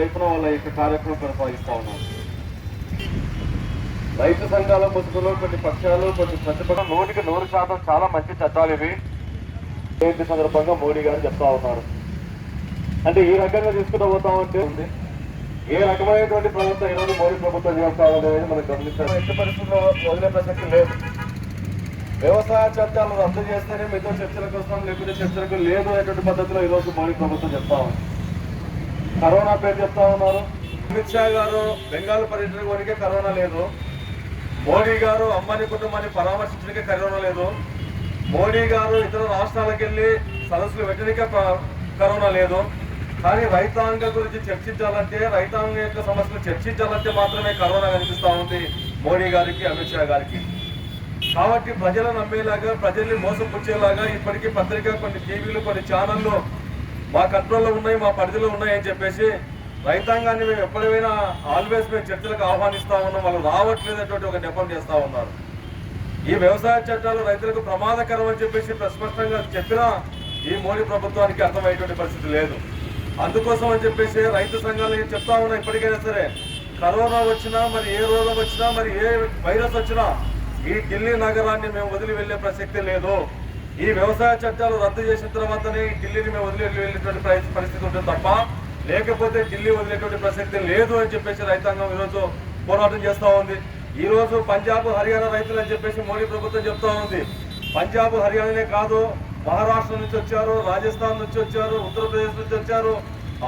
వైపున వాళ్ళ యొక్క కార్యక్రమం కొనసాగిస్తా ఉన్నారు. రైతు సంఘాల ముసుగులో కొన్ని పక్షాలు కొన్ని ప్రతిపక్షం 100% చాలా మంచి చట్టాలు ఇవి జయంతి సందర్భంగా మోడీ గారు చెప్తా ఉన్నారు. అంటే ఈ రకంగా తీసుకుంటూ పోతా ఉంటే ఉంది ఏ రకమైనటువంటి ప్రభుత్వం ఈరోజు మోడీ ప్రభుత్వం చేస్తా ఉంది అనేది మనం గమనించాలి. ఎట్టి పరిస్థితుల్లో వదిలే ప్రసక్తి లేదు. వ్యవసాయ చట్టాలు రద్దు చేస్తేనే మీతో చర్చలకు వస్తాం, లేకపోతే చర్చలకు లేదు అనేటువంటి పద్ధతిలో ఈరోజు మోడీ ప్రభుత్వం చెప్తా ఉంది. కరోనా పేరు చెప్తా ఉన్నారు. అమిత్ షా గారు బెంగాల్ పర్యటన వరకే కరోనా లేదు. మోడీ గారు అంబానీ కుటుంబాన్ని పరామర్శించడానికే కరోనా లేదు. మోడీ గారు ఇతర రాష్ట్రాలకు వెళ్ళి సదస్సులు పెట్టడానికే కరోనా లేదు. కానీ రైతాంగ గురించి చర్చించాలంటే, రైతాంగ యొక్క సమస్యలు చర్చించాలంటే మాత్రమే కరోనా కనిపిస్తూ ఉంది మోడీ గారికి, అమిత్ షా గారికి. కాబట్టి ప్రజలను నమ్మేలాగా, ప్రజల్ని మోసపుచ్చేలాగా ఇప్పటికీ పత్రిక, కొన్ని టీవీలు, కొన్ని ఛానళ్ళు మా కంట్రోల్లో ఉన్నాయి, మా పరిధిలో ఉన్నాయి అని చెప్పేసి రైతాంగాన్ని మేము ఎప్పుడైనా ఆల్వేస్ మేము చర్చలకు ఆహ్వానిస్తా ఉన్నాం. వాళ్ళు రావట్లేదటువంటి ఒక నెపం చేస్తూ ఉన్నారు. ఈ వ్యవసాయ చట్టాలు రైతులకు ప్రమాదకరం అని చెప్పేసి ప్రస్పష్టంగా చెప్పినా ఈ మోడీ ప్రభుత్వానికి అర్థమయ్యేటువంటి పరిస్థితి లేదు. అందుకోసం అని చెప్పేసి రైతు సంఘాలు చెప్తా ఉన్నా, ఇప్పటికైనా సరే కరోనా వచ్చినా, మరి ఏ రోగం వచ్చినా, మరి ఏ వైరస్ వచ్చినా ఈ ఢిల్లీ నగరాన్ని మేము వదిలి వెళ్లే ప్రసక్తి లేదు. ఈ వ్యవసాయ చట్టాలు రద్దు చేసిన తర్వాతనే ఈ ఢిల్లీని మేము వదిలి వెళ్ళేటువంటి పరిస్థితి ఉంటుంది తప్ప లేకపోతే ఢిల్లీ వదిలేటువంటి ప్రసక్తి లేదు అని చెప్పేసి రైతాంగం ఈరోజు పోరాటం చేస్తూ ఉంది. ఈ రోజు పంజాబ్, హర్యానా రైతులు అని చెప్పేసి మోడీ ప్రభుత్వం చెప్తా ఉంది. పంజాబ్, హర్యానానే కాదు, మహారాష్ట్ర నుంచి వచ్చారు, రాజస్థాన్ నుంచి వచ్చారు, ఉత్తరప్రదేశ్ నుంచి వచ్చారు,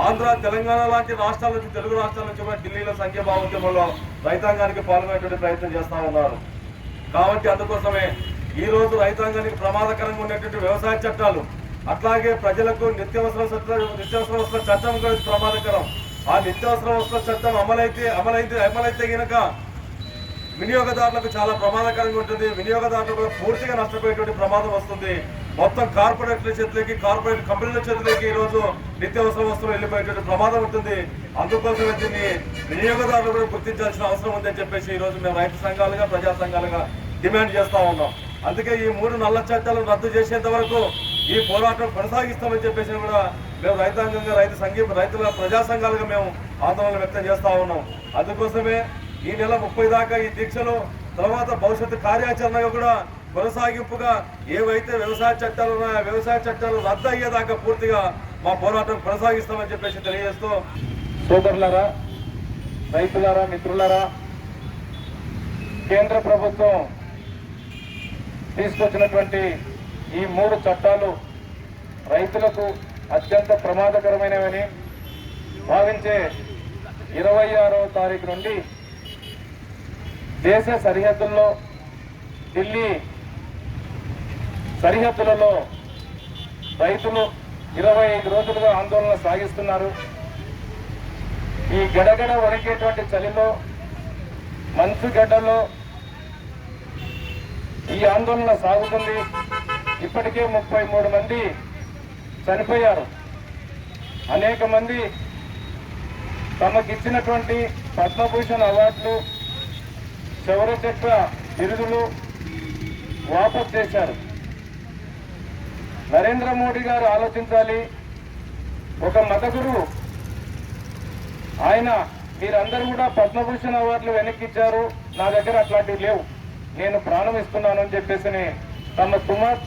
ఆంధ్ర, తెలంగాణ లాంటి రాష్ట్రాల నుంచి, తెలుగు రాష్ట్రాల నుంచి కూడా ఢిల్లీలో సంఖ్యాభావ ఉద్యమంలో రైతాంగానికి పాల్గొనేటువంటి ప్రయత్నం చేస్తూ ఉన్నారు. కాబట్టి అందుకోసమే ఈ రోజు రైతాంగానికి ప్రమాదకరంగా ఉన్నటువంటి వ్యవసాయ చట్టాలు, అట్లాగే ప్రజలకు నిత్యావసర వస్తువుల చట్టం కూడా ప్రమాదకరం. ఆ నిత్యావసర వస్తువుల చట్టం అమలైతే కనుక వినియోగదారులకు చాలా ప్రమాదకరంగా ఉంటుంది. వినియోగదారులు కూడా పూర్తిగా నష్టపోయేటువంటి ప్రమాదం వస్తుంది. మొత్తం కార్పొరేట్ల చేతులకి, కార్పొరేట్ కంపెనీల చేతులకి ఈరోజు నిత్యావసర వస్తువులు వెళ్ళిపోయేటువంటి ప్రమాదం ఉంటుంది. అందుకోసమే దీన్ని వినియోగదారులు కూడా గుర్తించాల్సిన అవసరం ఉందని చెప్పేసి ఈరోజు మేము రైతు సంఘాలుగా, ప్రజా సంఘాలుగా డిమాండ్ చేస్తూ ఉన్నాం. అందుకే ఈ 3 నల్ల చట్టాలను రద్దు చేసేంత వరకు ఈ పోరాటం కొనసాగిస్తామని చెప్పేసి కూడా మేము రైతాంగంగా, రైతుల ప్రజా సంఘాలుగా మేము ఆందోళన వ్యక్తం చేస్తూ ఉన్నాం. అందుకోసమే ఈ నెల 30 దాకా ఈ దీక్షలు, తర్వాత భవిష్యత్తు కార్యాచరణగా కూడా కొనసాగింపుగా ఏవైతే వ్యవసాయ చట్టాలు ఉన్నాయో ఆ వ్యవసాయ చట్టాలు రద్దు అయ్యేదాకా పూర్తిగా మా పోరాటం కొనసాగిస్తామని చెప్పేసి తెలియజేస్తూ, సోదరులారా, రైతులారా, మిత్రులారా, కేంద్ర ప్రభుత్వం తీసుకొచ్చినటువంటి ఈ 3 చట్టాలు రైతులకు అత్యంత ప్రమాదకరమైనవని భావించే 26వ తారీఖు నుండి దేశ సరిహద్దుల్లో, ఢిల్లీ సరిహద్దులలో రైతులు 25 రోజులుగా ఆందోళన సాగిస్తున్నారు. ఈ గడగడ వణికేటువంటి చలిలో, మంచు గడ్డలో ఈ ఆందోళన సాగుతుంది. ఇప్పటికే 33 మంది చనిపోయారు. అనేక మంది తమకిచ్చినటువంటి పద్మభూషణ్ అవార్డులు, శౌర్యచక్ర బిరుదులు వాపసు చేశారు. నరేంద్ర మోడీ గారు ఆలోచించాలి. ఒక మత గురువు ఆయన, మీరందరూ కూడా పద్మభూషణ్ అవార్డులు వెనక్కిచ్చారు, నా దగ్గర అట్లాంటివి లేవు, నేను ప్రాణం ఇస్తున్నాను అని చెప్పేసి తమ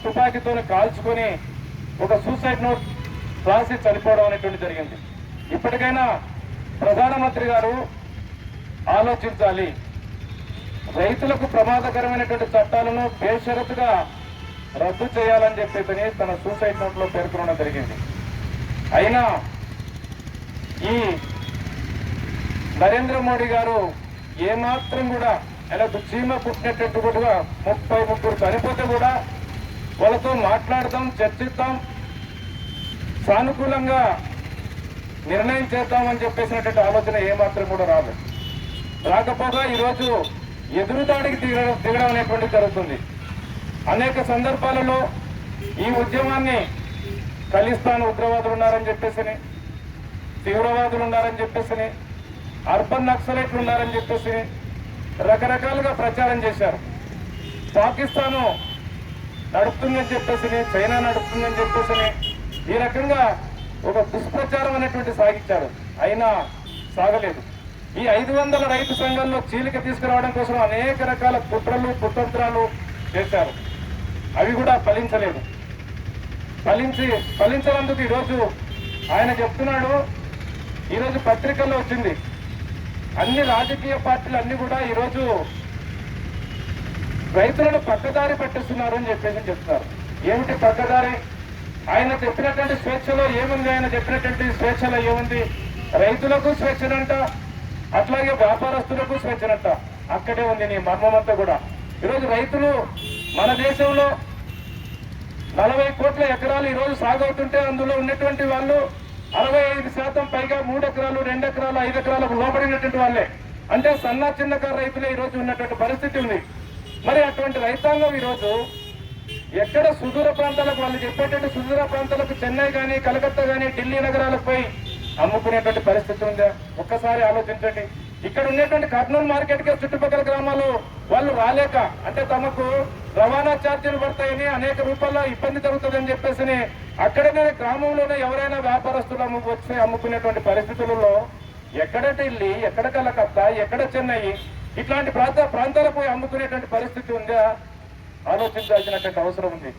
తుపాకీతో కాల్చుకొని ఒక సూసైడ్ నోట్ రాసి చనిపోవడం అనేటువంటి జరిగింది. ఇప్పటికైనా ప్రధానమంత్రి గారు ఆలోచించాలి. రైతులకు ప్రమాదకరమైనటువంటి చట్టాలను బేషరతుగా రద్దు చేయాలని చెప్పేసి తన సూసైడ్ నోట్లో పేర్కొనడం జరిగింది. అయినా ఈ నరేంద్ర మోడీ గారు ఏమాత్రం కూడా ఇలా చీమ పుట్టినట్టు కూడా 33 చనిపోతే కూడా వాళ్ళతో మాట్లాడతాం, చర్చిద్దాం, సానుకూలంగా నిర్ణయం చేద్దామని చెప్పేసినటువంటి ఆలోచన ఏమాత్రం కూడా రాకపోగా ఈరోజు ఎదురుదాడికి దిగడం అనేటువంటి జరుగుతుంది. అనేక సందర్భాలలో ఈ ఉద్యమాన్ని ఖలిస్తాన్ ఉగ్రవాదులు ఉన్నారని చెప్పేసి, తీవ్రవాదులు ఉన్నారని చెప్పేసి, అర్బన్ నక్సలైట్లు ఉన్నారని చెప్పేసి రకరకాలుగా ప్రచారం చేశారు. పాకిస్తాను నడుపుతుందని చెప్పేసి, చైనా నడుపుతుందని చెప్పేసి ఈ రకంగా ఒక దుష్ప్రచారం అనేటువంటి సాగించారు. అయినా సాగలేదు. ఈ 500 రైతు సంఘాల్లో చీలిక తీసుకురావడం కోసం అనేక రకాల కుట్రలు కుతంత్రాలు చేశారు. అవి కూడా ఫలించలేదు. ఫలించనందుకు ఈరోజు ఆయన చెప్తున్నాడు, ఈరోజు పత్రికల్లో వచ్చింది, అన్ని రాజకీయ పార్టీలు అన్ని కూడా ఈరోజు రైతులను పక్కదారి పట్టిస్తున్నారు అని చెప్పేసి చెప్తున్నారు. ఏమిటి పక్కదారి? ఆయన చెప్పినటువంటి స్వేచ్ఛలో ఏముంది? ఆయన చెప్పినటువంటి స్వేచ్ఛలో ఏముంది? రైతులకు స్వేచ్ఛనంట, అట్లాగే వ్యాపారస్తులకు స్వేచ్ఛనంట. అక్కడే ఉంది నీ మర్మమంతా కూడా. ఈరోజు రైతులు మన దేశంలో 40 కోట్ల ఎకరాలు ఈరోజు సాగవుతుంటే అందులో ఉన్నటువంటి వాళ్ళు 65% పైగా 3 ఎకరాలు 2 ఎకరాలు 5 ఎకరాలకు లోబడినటువంటి వాళ్ళే. అంటే సన్న చిన్నకారు రైతులే ఈరోజు ఉన్నటువంటి పరిస్థితి ఉంది. మరి అటువంటి రైతాంగం ఈరోజు ఎక్కడ సుదూర ప్రాంతాలకు, వాళ్ళు చెప్పేటువంటి సుదూర ప్రాంతాలకు చెన్నై కానీ కలకత్తా కానీ ఢిల్లీ నగరాలకు పోయి అమ్ముకునేటువంటి పరిస్థితి ఉందా? ఒక్కసారి ఆలోచించండి. ఇక్కడ ఉన్నటువంటి కర్నూలు మార్కెట్కి చుట్టుపక్కల గ్రామాలు వాళ్ళు రాలేక, అంటే తమకు రవాణా ఛార్జీలు పడతాయని అనేక రూపాయల ఇబ్బంది జరుగుతుందని చెప్పేసి అక్కడనే గ్రామంలోనే ఎవరైనా వ్యాపారస్తులు వచ్చి అమ్ముకునేటువంటి పరిస్థితులలో ఎక్కడ ఢిల్లీ, ఎక్కడ కలకత్తా, ఎక్కడ చెన్నై ఇట్లాంటి ప్రాంతాలకు పోయి అమ్ముకునేటువంటి పరిస్థితి ఉందా? ఆలోచించాల్సినటువంటి అవసరం ఉంది.